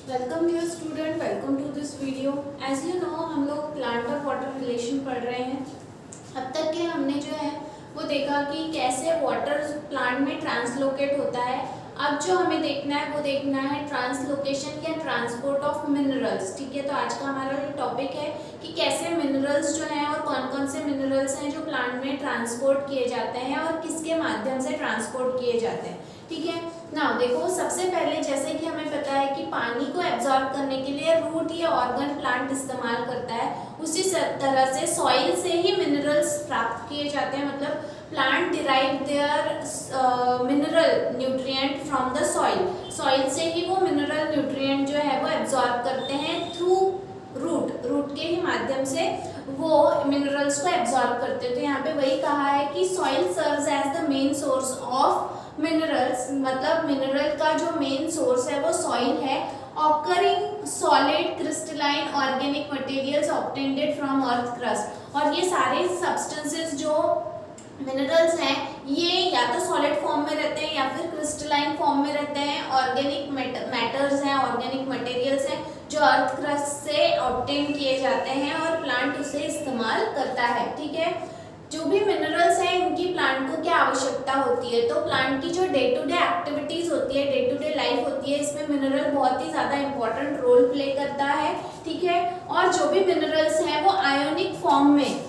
Welcome dear student, welcome to this video. As you know हम लोग plant और water relation पढ़ रहे हैं। अब तक के हमने जो है वो देखा कि कैसे वाटर प्लांट में ट्रांसलोकेट होता है। अब जो हमें देखना है वो देखना है ट्रांसलोकेशन या ट्रांसपोर्ट ऑफ मिनरल्स। ठीक है, तो आज का हमारा जो टॉपिक है कि कैसे मिनरल्स जो हैं और कौन कौन से मिनरल्स हैं जो प्लांट में ट्रांसपोर्ट किए जाते हैं और किसके माध्यम से ट्रांसपोर्ट किए जाते हैं। ठीक है ना, देखो सबसे पहले जैसे कि हमें पता है कि पानी को एब्जॉर्ब करने के लिए रूट या ऑर्गन प्लांट इस्तेमाल करता है, उसी तरह से सॉइल से ही मिनरल्स प्राप्त किए जाते हैं। मतलब plant derive their mineral nutrient from the soil से ही वो मिनरल न्यूट्रिएंट जो है वो एब्जॉर्ब करते हैं थ्रू रूट के ही माध्यम से वो मिनरल्स को एब्जॉर्ब करते हैं। तो यहाँ पे वही कहा है कि soil serves as the main source of minerals, मतलब मिनरल का जो मेन सोर्स है वो सॉइल है। Occurring solid crystalline organic materials obtained from earth crust, और ये सारे सब्सटेंसेस जो मिनरल्स हैं ये या तो सॉलिड फॉर्म में रहते हैं या फिर क्रिस्टलाइन फॉर्म में रहते हैं। ऑर्गेनिक मैटर्स हैं, ऑर्गेनिक मटेरियल्स हैं जो अर्थ क्रस्ट से ऑब्टेन किए जाते हैं और प्लांट उसे इस्तेमाल करता है। ठीक है, जो भी मिनरल्स हैं इनकी प्लांट को क्या आवश्यकता होती है, तो प्लांट की जो डे टू डे एक्टिविटीज होती है, डे टू डे लाइफ होती है, इसमें मिनरल बहुत ही ज़्यादा इंपॉर्टेंट रोल प्ले करता है। ठीक है, और जो भी मिनरल्स हैं वो आयोनिक फॉर्म में,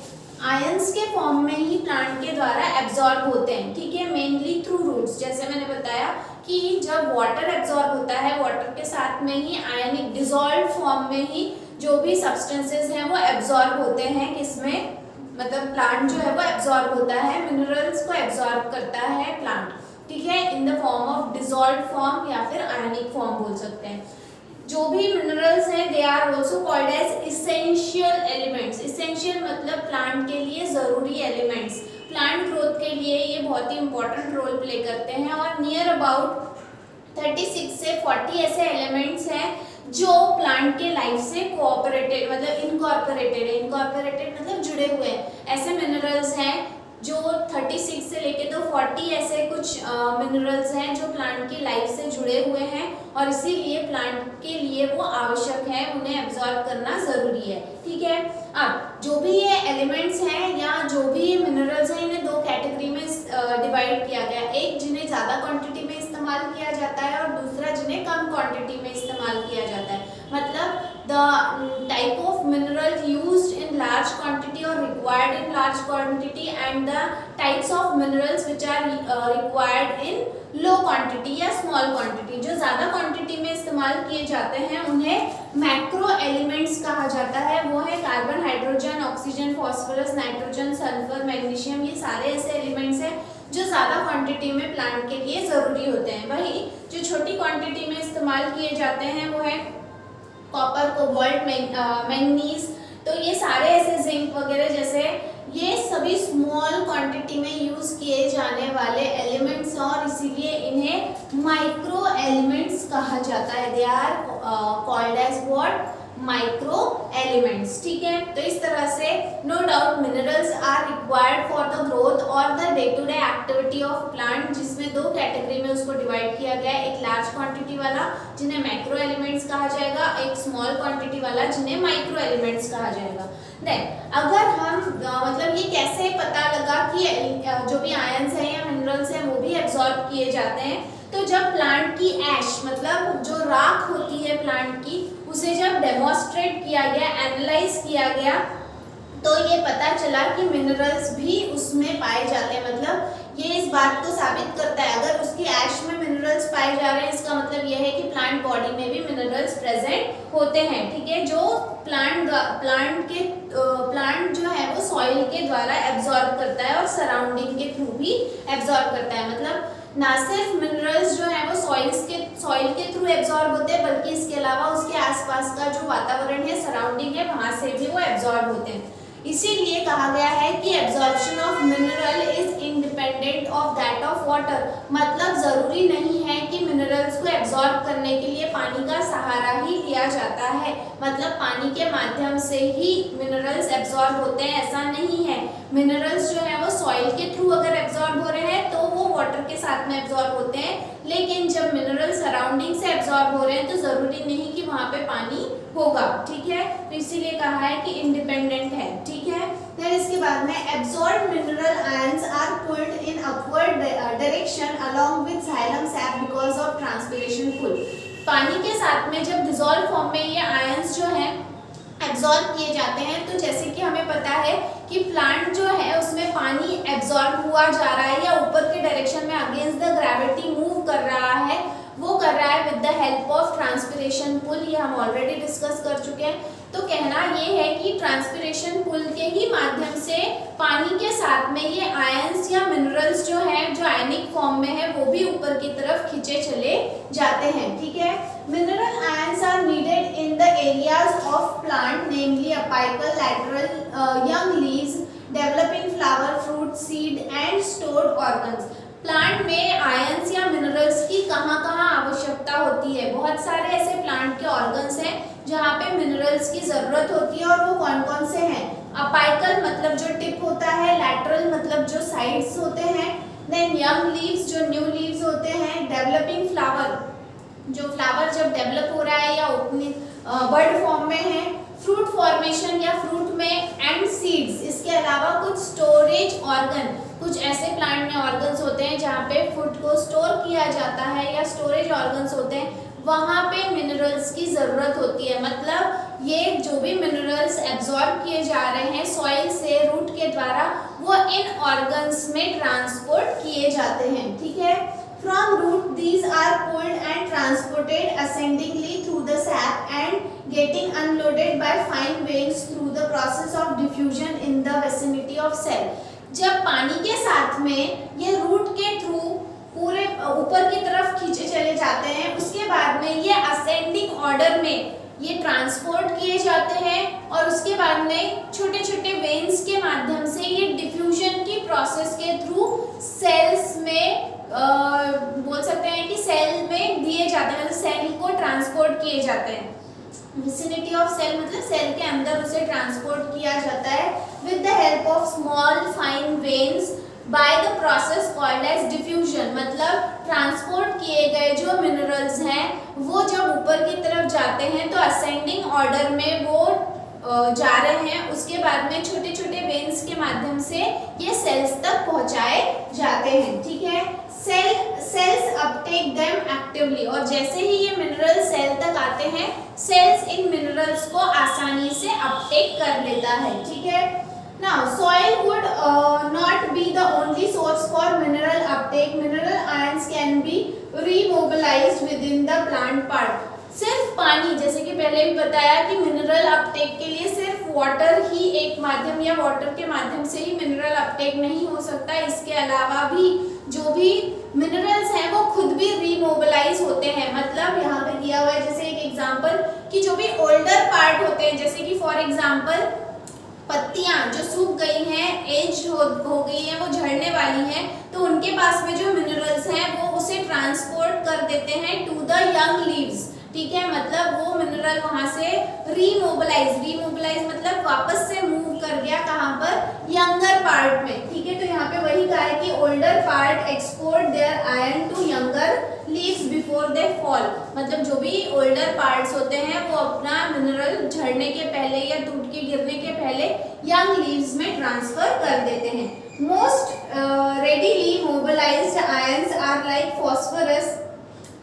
आयंस के फॉर्म में ही प्लांट के द्वारा एब्जॉर्ब होते हैं। ठीक है, मेनली थ्रू रूट्स। जैसे मैंने बताया कि जब वाटर एब्जॉर्ब होता है, वाटर के साथ में ही आयनिक डिजॉल्व फॉर्म में ही जो भी सब्सटेंसेस हैं वो एब्जॉर्ब होते हैं। किसमें, मतलब प्लांट जो है वो एब्जॉर्ब होता है, मिनरल्स को एब्जॉर्ब करता है प्लांट। ठीक है, in the form of dissolve form या फिर आयनिक फॉर्म बोल सकते हैं। जो भी मिनरल्स हैं they are also called as essential elements. Essential मतलब प्लांट के लिए ज़रूरी एलिमेंट्स, प्लांट ग्रोथ के लिए ये बहुत ही इंपॉर्टेंट रोल प्ले करते हैं। और नियर अबाउट 36 से 40 ऐसे एलिमेंट्स हैं जो प्लांट के लाइफ से कोऑपरेटेड मतलब इनकॉर्पोरेटेड है। इनकॉर्पोरेटेड मतलब जुड़े हुए हैं। ऐसे मिनरल्स हैं जो 36 से लेके तो 40 ऐसे कुछ मिनरल्स हैं जो प्लांट की लाइफ से जुड़े हुए हैं और इसीलिए प्लांट के लिए वो आवश्यक है, उन्हें एब्जॉर्ब करना ज़रूरी है। ठीक है, अब जो भी ये एलिमेंट्स हैं या जो भी ये मिनरल्स हैं इन्हें दो कैटेगरी में डिवाइड किया गया। एक जिन्हें ज़्यादा क्वांटिटी में इस्तेमाल किया जाता है और दूसरा जिन्हें कम क्वांटिटी में इस्तेमाल किया जाता है। मतलब the type of mineral used in large quantity और required in large quantity and the types of minerals which are required in low quantity या स्मॉल क्वांटिटी। जो ज़्यादा क्वांटिटी में इस्तेमाल किए जाते हैं उन्हें मैक्रो एलिमेंट्स कहा जाता है। वो है carbon, hydrogen, oxygen, phosphorus, nitrogen, sulphur, magnesium. ये सारे ऐसे एलिमेंट्स हैं जो ज़्यादा क्वांटिटी में प्लांट के लिए ज़रूरी होते हैं। वही जो छोटी क्वांटिटी में इस्तेमाल किए जाते हैं वो है कॉपर, कोबाल्ट, मैंगनीज। तो ये सारे ऐसे जिंक वगैरह जैसे ये सभी स्मॉल क्वांटिटी में यूज़ किए जाने वाले एलिमेंट्स हैं और इसीलिए इन्हें माइक्रो एलिमेंट्स कहा जाता है। They are called as what, micro elements. ठीक है, तो इस तरह से no doubt minerals are required for the growth और the day to day activity of plant, जिसमें दो कैटेगरी में उसको डिवाइड किया गया है। एक लार्ज क्वांटिटी वाला जिन्हें मैक्रो एलिमेंट्स कहा जाएगा, एक स्मॉल क्वांटिटी वाला जिन्हें माइक्रो एलिमेंट्स कहा जाएगा। देन अगर हम मतलब ये कैसे पता लगा कि जो भी आयंस हैं या मिनरल्स हैं वो भी एब्जॉर्ब किए जाते हैं, तो जब प्लांट की ऐश मतलब जो राख होती है प्लांट की, उसे जब डेमोन्स्ट्रेट किया गया, एनालाइज किया गया, तो ये पता चला कि मिनरल्स भी उसमें पाए जाते हैं। मतलब ये इस बात को साबित करता है, अगर उसकी ऐश में मिनरल्स पाए जा रहे हैं इसका मतलब यह है कि प्लांट बॉडी में भी मिनरल्स प्रेजेंट होते हैं। ठीक है, जो प्लांट जो है वो सॉइल के द्वारा एब्जॉर्ब करता है और सराउंडिंग के थ्रू भी एब्जॉर्ब करता है। मतलब ना सिर्फ मिनरल्स जो है वो सॉइल के थ्रू एब्जॉर्ब होते हैं बल्कि इसके अलावा उसके आसपास का जो वातावरण है, सराउंडिंग है, वहाँ से भी वो एब्जॉर्ब होते हैं। इसीलिए कहा गया है कि absorption of mineral is independent of that of water. मतलब ज़रूरी नहीं है कि मिनरल्स को एब्जॉर्ब करने के लिए पानी का सहारा ही लिया जाता है। मतलब पानी के माध्यम से ही मिनरल्स एब्जॉर्ब होते हैं ऐसा नहीं है। मिनरल्स जो है वो सॉइल के थ्रू अगर एब्जॉर्ब हो रहे हैं तो वो वाटर के साथ में एब्जॉर्ब होते हैं, लेकिन जब मिनरल सराउंडिंग से एब्जॉर्ब हो रहे हैं तो ज़रूरी नहीं कि वहाँ पे पानी होगा, ठीक है। तो इसीलिए कहा है कि इंडिपेंडेंट है, ठीक है। फिर इसके बाद में absorb mineral ions are pulled in upward direction along with xylem sap because of transpiration pull. पानी के साथ में जब डिसॉल्व फॉर्म में ये आयंस जो है एब्जॉर्ब किए जाते हैं, तो जैसे कि हमें पता है कि प्लांट जो है उसमें पानी एब्जॉर्ब हुआ जा रहा है या ऊपर के डायरेक्शन में अगेंस्ट द ग्रेविटी मूव कर रहा है, वो कर रहा है with the help of transpiration pull. ये हम ऑलरेडी डिस्कस कर चुके हैं। तो कहना ये है कि ट्रांसपिरेशन पुल के ही माध्यम से पानी के साथ में ये आयंस या मिनरल्स जो हैं, जो आयनिक फॉर्म में है, वो भी ऊपर की तरफ खींचे चले जाते हैं, ठीक है। Mineral ions are needed in the areas of plant namely apical, lateral, young leaves, developing flower, fruit, seed and stored organs. Plant में आयंस या मिनरल्स की कहाँ आवश्यकता होती है। बहुत सारे ऐसे प्लांट के ऑर्गन्स हैं जहाँ पे मिनरल्स की जरूरत होती है, और वो कौन कौन से हैं। अपाइकल मतलब जो टिप होता है, लैटरल मतलब जो साइड्स होते हैं, देन यंग लीव्स जो न्यू लीव्स होते हैं, डेवलपिंग फ्लावर जो फ्लावर जब डेवलप हो रहा है या ओपनिंग बर्ड फॉर्म में है, फ्रूट फॉर्मेशन या फ्रूट में, एंड सीड्स। इसके अलावा कुछ स्टोरेज ऑर्गन, कुछ ऐसे प्लांट में ऑर्गन्स होते हैं जहाँ पे फूड को स्टोर किया जाता है या स्टोरेज ऑर्गन्स होते हैं, वहाँ पे मिनरल्स की ज़रूरत होती है। मतलब ये जो भी मिनरल्स एब्जॉर्ब किए जा रहे हैं सॉइल से रूट के द्वारा, वो इन ऑर्गन्स में ट्रांसपोर्ट किए जाते हैं, ठीक है। From root these are pulled and transported ascendingly through the sap and getting unloaded by fine veins through the process of diffusion in the vicinity of cell। जब पानी के साथ में ये रूट के थ्रू पूरे ऊपर की तरफ खींचे चले जाते हैं, उसके बाद में ये असेंडिंग ऑर्डर में ये ट्रांसपोर्ट किए जाते हैं, और उसके बाद में छोटे छोटे वेन्स के माध्यम से ये डिफ्यूजन की प्रोसेस के थ्रू सेल्स में बोल सकते हैं कि सेल में दिए जाते हैं, मतलब सेल को ट्रांसपोर्ट किए जाते हैं। विसिनिटी ऑफ सेल मतलब सेल के अंदर उसे ट्रांसपोर्ट किया जाता है with the help of small fine veins by the process called as diffusion. मतलब ट्रांसपोर्ट किए गए जो मिनरल्स हैं वो जब ऊपर की तरफ जाते हैं तो असेंडिंग ऑर्डर में वो जा रहे हैं, उसके बाद में छोटे छोटे वेन्स के माध्यम से ये सेल्स तक पहुंचाए जाते हैं, ठीक है। सेल्स अपटेक देम एक्टिवली, और जैसे ही ये मिनरल सेल तक आते हैं, सेल्स इन मिनरल्स को आसानी से अपटेक कर लेता है, ठीक है। Now soil would not be the only source for mineral uptake. Mineral ions can be remobilized within the plant part. सिर्फ पानी, जैसे कि पहले भी बताया कि मिनरल अपटेक के लिए सिर्फ वाटर ही एक माध्यम या वाटर के माध्यम से ही मिनरल अपटेक नहीं हो सकता। इसके अलावा भी जो भी मिनरल्स हैं वो खुद भी रीमोबिलाइज होते हैं। मतलब यहाँ पे दिया हुआ है जैसे एक एग्जांपल कि जो भी ओल्डर पार्ट होते हैं, जैसे कि फॉर एग्जांपल पत्तियां जो सूख गई हैं, एज हो गई हैं, वो झड़ने वाली हैं, तो उनके पास में जो मिनरल्स हैं वो उसे ट्रांसपोर्ट कर देते हैं टू द यंग लीव्स, ठीक है। मतलब वो मिनरल वहां से रीमोबिलाइज मतलब वापस से मूव कर गया कहाँ पर, यंगर पार्ट में, ठीक है। तो यहाँ पे वही कहा है कि older part export their iron to younger leaves before they fall. मतलब जो भी ओल्डर पार्ट्स होते हैं वो अपना मिनरल झड़ने के पहले या टूट के गिरने के पहले यंग लीव्स में ट्रांसफर कर देते हैं। Most readily mobilised ions are like phosphorus,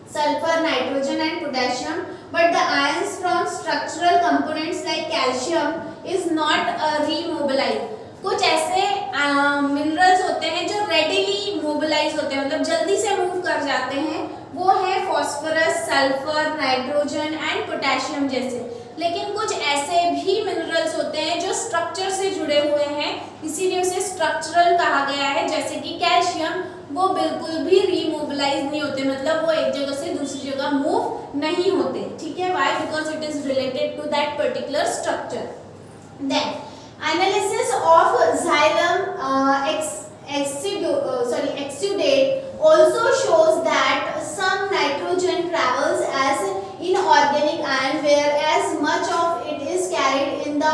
sulfur, nitrogen and potassium, but the ions from structural components like calcium is not remobilized। कुछ ऐसे मिनरल्स होते हैं जो रेडिली मोबिलाइज होते हैं, मतलब जल्दी से मूव कर जाते हैं, वो है phosphorus, sulphur, nitrogen and potassium जैसे। लेकिन कुछ ऐसे भी मिनरल्स होते हैं जो स्ट्रक्चर से जुड़े हुए हैं, इसीलिए उसे स्ट्रक्चरल कहा गया है। जैसे कि कैल्शियम, वो बिल्कुल भी रीमोबिलाइज नहीं होते, मतलब वो एक जगह से दूसरी जगह मूव नहीं होते, ठीक है। Why? Because it is related to that particular structure. Then analysis of xylem exudate also shows that some nitrogen travels as inorganic ion, whereas much of it is carried in the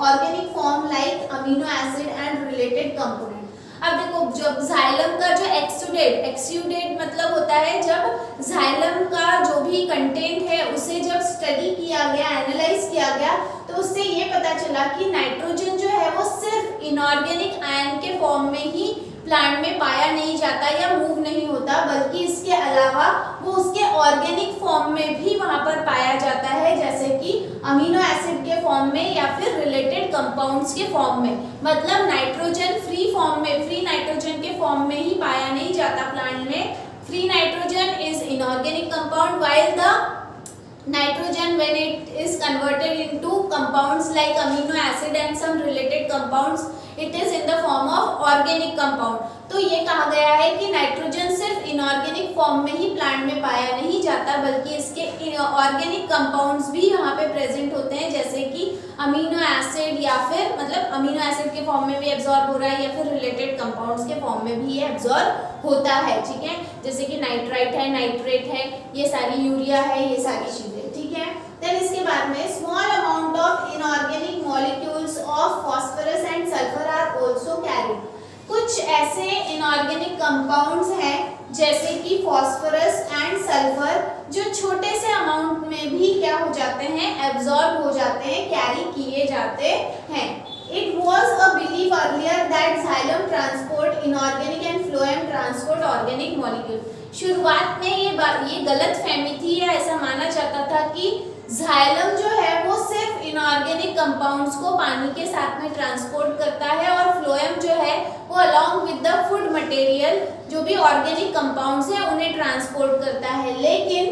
organic form like amino acid and related component। अब देखो जब xylem का जो एक्सूडेट मतलब होता है जब xylem का जो भी ही कंटेंट है उसे जब स्टडी किया गया, एनालाइज किया गया, तो उससे ये पता चला कि नाइट्रोजन जो है वो सिर्फ इनऑर्गेनिक आयन के फॉर्म में ही प्लांट में पाया नहीं जाता या मूव नहीं होता, बल्कि इसके अलावा वो उसके ऑर्गेनिक फॉर्म में भी वहाँ पर पाया जाता है, जैसे कि अमीनो एसिड के फॉर्म में या फिर रिलेटेड कंपाउंड्स के फॉर्म में। मतलब नाइट्रोजन फ्री फॉर्म में, फ्री नाइट्रोजन के फॉर्म में ही पाया नहीं जाता प्लांट में। Free nitrogen is inorganic compound, while the nitrogen when it is converted into compounds like amino acid and some related compounds, it is in the form of organic compound। तो ये कहा गया है कि नाइट्रोजन सिर्फ inorganic form में ही plant में पाया नहीं जाता, बल्कि इसके ऑर्गेनिक कंपाउंड्स भी यहाँ पे प्रेजेंट होते हैं, जैसे कि अमीनो एसिड या फिर मतलब अमीनो एसिड के फॉर्म में भी एब्जॉर्ब हो रहा है या फिर रिलेटेड कंपाउंड्स के फॉर्म में भी ये एब्जॉर्ब होता है। ठीक है, जैसे कि नाइट्राइट है, नाइट्रेट है, ये सारी यूरिया है, ये सारी चीजें। ठीक है, देन इसके बाद में small amount of inorganic molecules of phosphorus and sulphur are also carried. कुछ ऐसे इनऑर्गेनिक कंपाउंड्स हैं जैसे कि फॉस्फोरस एंड सल्फर जो छोटे से अमाउंट में भी क्या हो जाते हैं, एब्जॉर्ब हो जाते हैं, कैरी किए जाते हैं। It was a belief earlier that xylem transport inorganic and phloem transport organic molecule। शुरुआत में ये गलत फहमी थी या ऐसा माना जाता था कि जाइलम जो है वो सिर्फ इनऑर्गेनिक कंपाउंड्स को पानी के साथ में ट्रांसपोर्ट करता है और फ्लोएम जो है वो along with the food material जो भी ऑर्गेनिक कंपाउंड्स हैं उन्हें ट्रांसपोर्ट करता है, लेकिन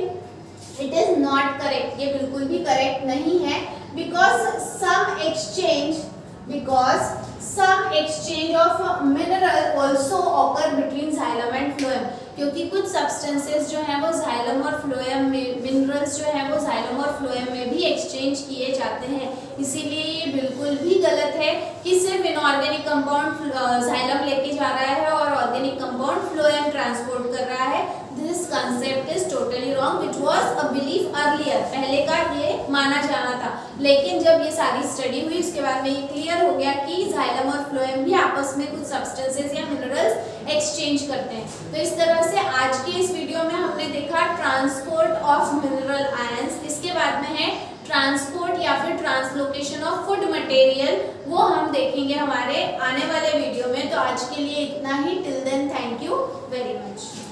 इट इज नॉट करेक्ट, ये बिल्कुल भी करेक्ट नहीं है। Because some exchange of mineral also occur between xylem and phloem, क्योंकि कुछ सब्सटेंसेस जो हैं वो जाइलम और फ्लोएम में, मिनरल्स जो हैं वो जाइलम और फ्लोएम में भी एक्सचेंज किए जाते हैं। इसीलिए ये बिल्कुल भी गलत है कि सिर्फ इनऑर्गेनिक कंपाउंड जाइलम लेके जा रहा है और ऑर्गेनिक कंपाउंड फ्लोएम ट्रांसपोर्ट कर रहा है। This concept is totally wrong, it was a belief earlier, पहले का ये माना जाना था, लेकिन जब ये सारी स्टडी हुई उसके बाद में ये क्लियर हो गया कि जाइलम और फ्लोएम भी आपस में कुछ सब्सटेंसेस या मिनरल्स एक्सचेंज करते हैं। तो इस तरह से आज के इस वीडियो में हमने देखा ट्रांसपोर्ट ऑफ मिनरल आयंस, इसके बाद में है ट्रांसपोर्ट या फिर ट्रांसलोकेशन ऑफ फूड मटेरियल, वो हम देखेंगे हमारे आने वाले वीडियो में। तो आज के लिए इतना ही, till then thank you very much.